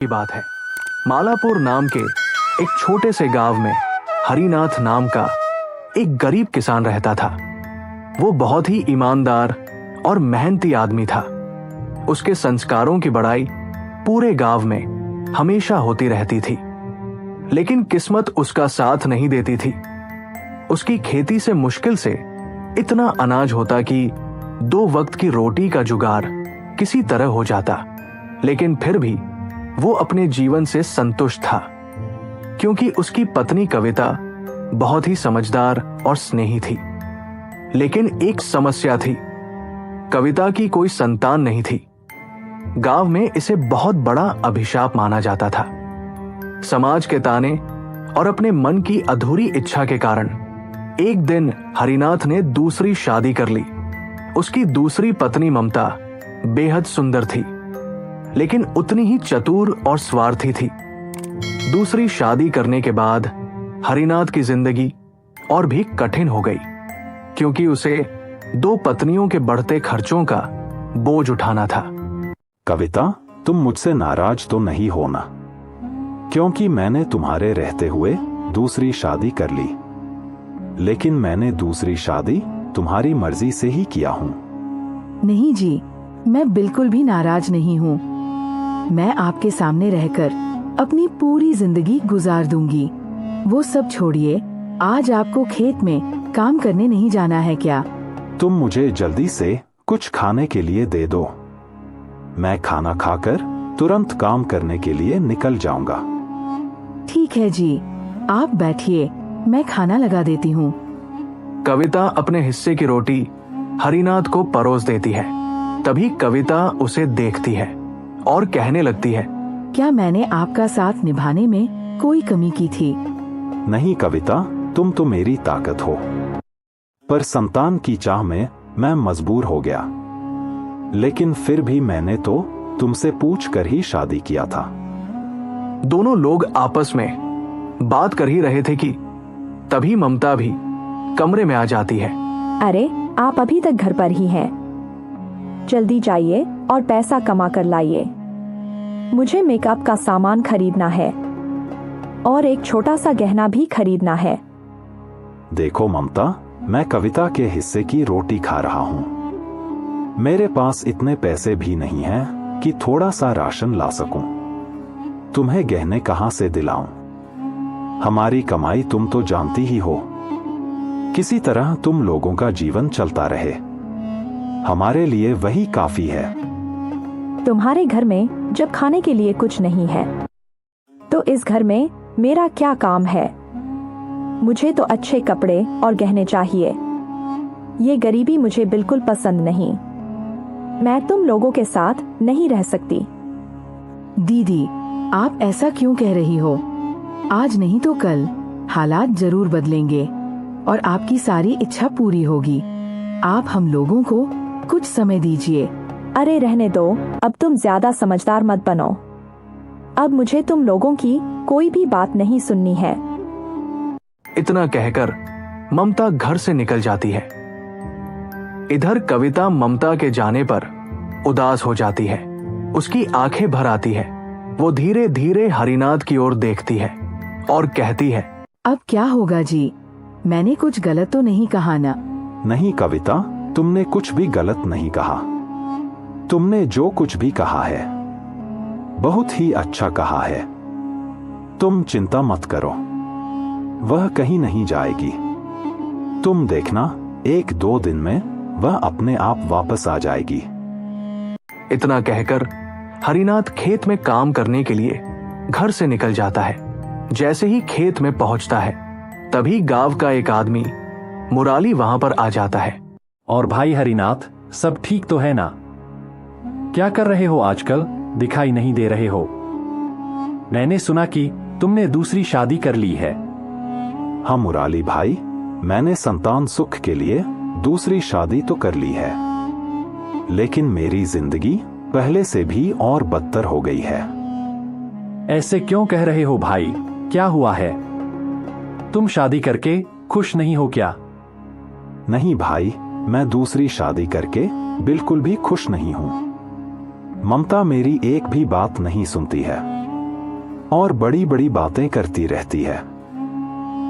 की बात है। मालापुर नाम के एक छोटे से गांव में हरिनाथ नाम का एक गरीब किसान रहता था। वो बहुत ही ईमानदार और मेहनती आदमी था। उसके संस्कारों की बड़ाई पूरे गांव में हमेशा होती रहती थी, लेकिन किस्मत उसका साथ नहीं देती थी। उसकी खेती से मुश्किल से इतना अनाज होता कि 2 वक्त की रोटी का जुगाड़ किसी तरह हो जाता, लेकिन फिर भी वो अपने जीवन से संतुष्ट था, क्योंकि उसकी पत्नी कविता बहुत ही समझदार और स्नेही थी। लेकिन एक समस्या थी, कविता की कोई संतान नहीं थी। गांव में इसे बहुत बड़ा अभिशाप माना जाता था। समाज के ताने और अपने मन की अधूरी इच्छा के कारण एक दिन हरिनाथ ने दूसरी शादी कर ली। उसकी दूसरी पत्नी ममता बेहद सुंदर थी, लेकिन उतनी ही चतुर और स्वार्थी थी। दूसरी शादी करने के बाद हरिनाथ की जिंदगी और भी कठिन हो गई, क्योंकि उसे 2 पत्नियों के बढ़ते खर्चों का बोझ उठाना था। कविता, तुम मुझसे नाराज तो नहीं होना, क्योंकि मैंने तुम्हारे रहते हुए दूसरी शादी कर ली, लेकिन मैंने दूसरी शादी तुम्हारी मर्जी से ही किया हूँ। नहीं जी, मैं बिल्कुल भी नाराज नहीं हूँ। मैं आपके सामने रहकर अपनी पूरी जिंदगी गुजार दूंगी। वो सब छोड़िए, आज आपको खेत में काम करने नहीं जाना है क्या? तुम मुझे जल्दी से कुछ खाने के लिए दे दो। मैं खाना खाकर तुरंत काम करने के लिए निकल जाऊंगा। ठीक है जी, आप बैठिए, मैं खाना लगा देती हूँ। कविता अपने हिस्से की रोटी हरिनाथ को परोस देती है। तभी कविता उसे देखती है और कहने लगती है, क्या मैंने आपका साथ निभाने में कोई कमी की थी? नहीं कविता, तुम तो मेरी ताकत हो, पर संतान की चाह में मैं मजबूर हो गया। लेकिन फिर भी मैंने तो तुमसे पूछ कर ही शादी किया था। दोनों लोग आपस में बात कर ही रहे थे कि तभी ममता भी कमरे में आ जाती है। अरे, आप अभी तक घर पर ही हैं। जल्दी जाइए और पैसा कमा कर लाइए। मुझे मेकअप का सामान खरीदना है और एक छोटा सा गहना भी खरीदना है। देखो ममता, मैं कविता के हिस्से की रोटी खा रहा हूँ। मेरे पास इतने पैसे भी नहीं हैं कि थोड़ा सा राशन ला सकूं। तुम्हें गहने कहां से दिलाऊं? हमारी कमाई तुम तो जानती ही हो। किसी तरह तुम लोगों का जीवन चलता रहे, हमारे लिए वही काफी है। तुम्हारे घर में जब खाने के लिए कुछ नहीं है, तो इस घर में मेरा क्या काम है? मुझे तो अच्छे कपड़े और गहने चाहिए। ये गरीबी मुझे बिल्कुल पसंद नहीं। मैं तुम लोगों के साथ नहीं रह सकती। दीदी, आप ऐसा क्यों कह रही हो? आज नहीं तो कल हालात जरूर बदलेंगे और आपकी सारी इच्छा पूरी होगी। आप हम लोगों को कुछ समय दीजिए। अरे रहने दो, अब तुम ज्यादा समझदार मत बनो। अब मुझे तुम लोगों की कोई भी बात नहीं सुननी है। इतना कहकर ममता घर से निकल जाती है। इधर कविता ममता के जाने पर उदास हो जाती है। उसकी आंखें भर आती है। वो धीरे धीरे हरिनाथ की ओर देखती है और कहती है, अब क्या होगा जी? मैंने कुछ गलत तो नहीं कहा ना? नहीं कविता, तुमने कुछ भी गलत नहीं कहा। तुमने जो कुछ भी कहा है बहुत ही अच्छा कहा है। तुम चिंता मत करो, वह कहीं नहीं जाएगी। तुम देखना, 1-2 दिन में वह अपने आप वापस आ जाएगी। इतना कहकर हरिनाथ खेत में काम करने के लिए घर से निकल जाता है। जैसे ही खेत में पहुंचता है, तभी गांव का एक आदमी मुराली वहां पर आ जाता है। और भाई हरिनाथ, सब ठीक तो है ना? क्या कर रहे हो आजकल? दिखाई नहीं दे रहे हो। मैंने सुना कि तुमने दूसरी शादी कर ली है। हाँ मुराली भाई, मैंने संतान सुख के लिए दूसरी शादी तो कर ली है, लेकिन मेरी जिंदगी पहले से भी और बदतर हो गई है। ऐसे क्यों कह रहे हो भाई? क्या हुआ है? तुम शादी करके खुश नहीं हो क्या? नहीं भाई, मैं दूसरी शादी करके बिल्कुल भी खुश नहीं हूं। ममता मेरी एक भी बात नहीं सुनती है। और बड़ी बड़ी बातें करती रहती है।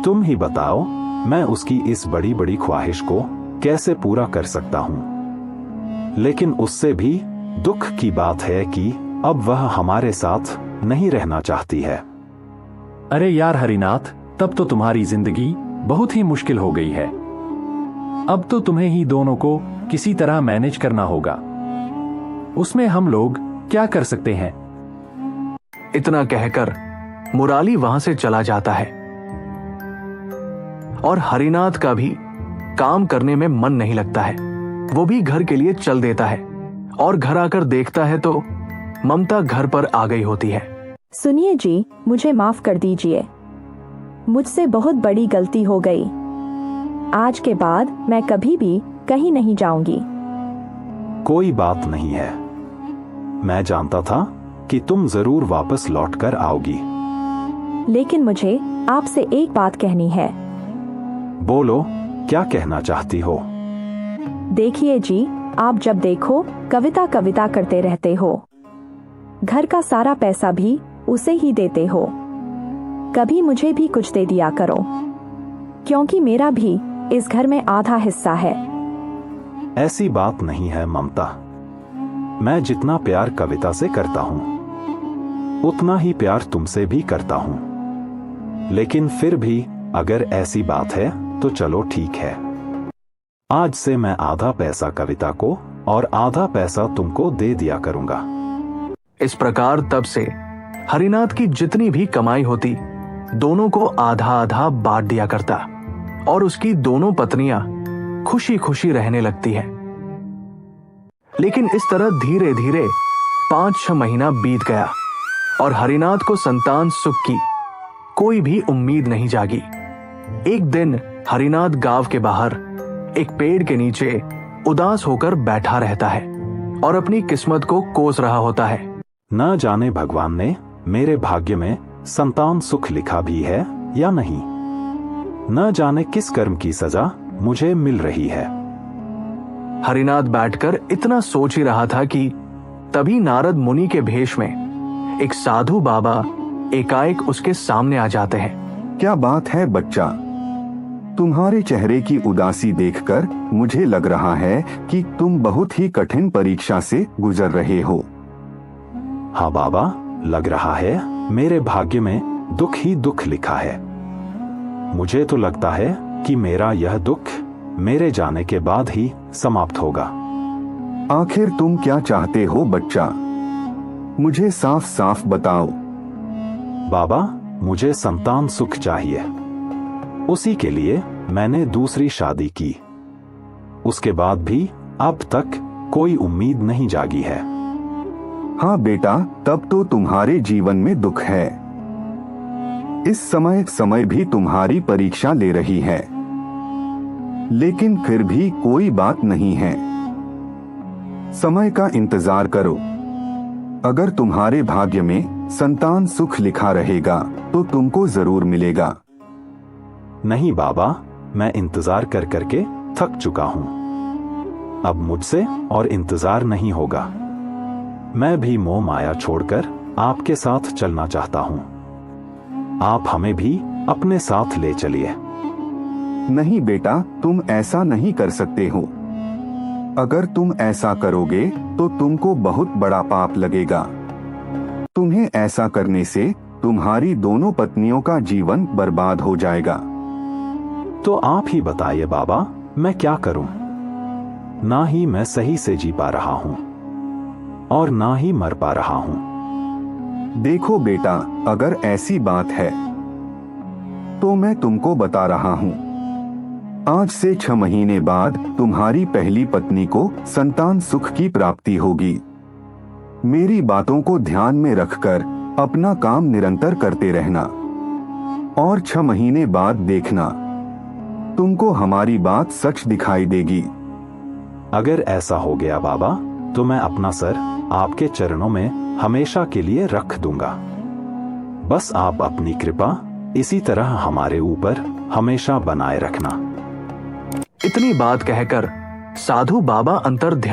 तुम ही बताओ, मैं उसकी इस बड़ी बड़ी ख्वाहिश को कैसे पूरा कर सकता हूं। लेकिन उससे भी दुख की बात है कि अब वह हमारे साथ नहीं रहना चाहती है। अरे यार हरिनाथ, तब तो तुम्हारी जिंदगी बहुत ही मुश्किल हो गई है। अब तो तुम्हें ही दोनों को किसी तरह मैनेज करना होगा। उसमें हम लोग क्या कर सकते हैं? इतना कहकर मुराली वहां से चला जाता है और हरिनाथ का भी काम करने में मन नहीं लगता है। वो भी घर के लिए चल देता है और घर आकर देखता है तो ममता घर पर आ गई होती है। सुनिए जी, मुझे माफ कर दीजिए। मुझसे बहुत बड़ी गलती हो गई। आज के बाद मैं कभी भी कहीं नहीं जाऊंगी। कोई बात नहीं है। मैं जानता था कि तुम जरूर वापस लौटकर आओगी। लेकिन मुझे आपसे एक बात कहनी है। बोलो, क्या कहना चाहती हो? देखिए जी, आप जब देखो कविता कविता करते रहते हो। घर का सारा पैसा भी उसे ही देते हो। कभी मुझे भी कुछ दे दिया करो, क्योंकि मेरा भी इस घर में आधा हिस्सा है। ऐसी बात नहीं है ममता। मैं जितना प्यार कविता से करता हूं, उतना ही प्यार तुमसे भी करता हूं। लेकिन फिर भी अगर ऐसी बात है तो चलो ठीक है। आज से मैं आधा पैसा कविता को और आधा पैसा तुमको दे दिया करूंगा। इस प्रकार तब से हरिनाथ की जितनी भी कमाई होती दोनों को आधा आधा बांट दिया करता और उसकी दोनों पत्नियां खुशी खुशी रहने लगती हैं। लेकिन इस तरह धीरे धीरे 5-6 महीना बीत गया और हरिनाथ को संतान सुख की कोई भी उम्मीद नहीं जागी। एक दिन हरिनाथ गांव के बाहर एक पेड़ के नीचे उदास होकर बैठा रहता है और अपनी किस्मत को कोस रहा होता है। न जाने भगवान ने मेरे भाग्य में संतान सुख लिखा भी है या नहीं। न जाने किस कर्म की सजा मुझे मिल रही है। हरिनाथ बैठकर इतना सोच ही रहा था कि तभी नारद मुनि के भेष में एक साधु बाबा एकाएक उसके सामने आ जाते हैं। क्या बात है बच्चा? तुम्हारे चेहरे की उदासी देखकर मुझे लग रहा है कि तुम बहुत ही कठिन परीक्षा से गुजर रहे हो। हाँ बाबा, लग रहा है मेरे भाग्य में दुख ही दुख लिखा है। मुझे तो लगता है कि मेरा यह दुख मेरे जाने के बाद ही समाप्त होगा। आखिर तुम क्या चाहते हो बच्चा? मुझे साफ साफ बताओ। बाबा, मुझे संतान सुख चाहिए। उसी के लिए मैंने दूसरी शादी की। उसके बाद भी अब तक कोई उम्मीद नहीं जागी है। हाँ बेटा, तब तो तुम्हारे जीवन में दुख है। इस समय भी तुम्हारी परीक्षा ले रही है। लेकिन फिर भी कोई बात नहीं है। समय का इंतजार करो। अगर तुम्हारे भाग्य में संतान सुख लिखा रहेगा तो तुमको जरूर मिलेगा। नहीं बाबा, मैं इंतजार कर करके थक चुका हूं। अब मुझसे और इंतजार नहीं होगा। मैं भी मोह माया छोड़कर आपके साथ चलना चाहता हूं। आप हमें भी अपने साथ ले चलिए। नहीं बेटा, तुम ऐसा नहीं कर सकते हो। अगर तुम ऐसा करोगे तो तुमको बहुत बड़ा पाप लगेगा। तुम्हें ऐसा करने से तुम्हारी दोनों पत्नियों का जीवन बर्बाद हो जाएगा। तो आप ही बताइए बाबा, मैं क्या करूं? ना ही मैं सही से जी पा रहा हूं और ना ही मर पा रहा हूं। देखो बेटा, अगर ऐसी बात है तो मैं तुमको बता रहा हूं। आज से 6 महीने बाद तुम्हारी पहली पत्नी को संतान सुख की प्राप्ति होगी। मेरी बातों को ध्यान में रखकर अपना काम निरंतर करते रहना और 6 महीने बाद देखना, तुमको हमारी बात सच दिखाई देगी। अगर ऐसा हो गया बाबा, तो मैं अपना सर आपके चरणों में हमेशा के लिए रख दूंगा। बस आप अपनी कृपा इसी तरह हमारे ऊपर हमेशा बनाए रखना। इतनी बात कहकर साधु बाबा अंतर ध्यान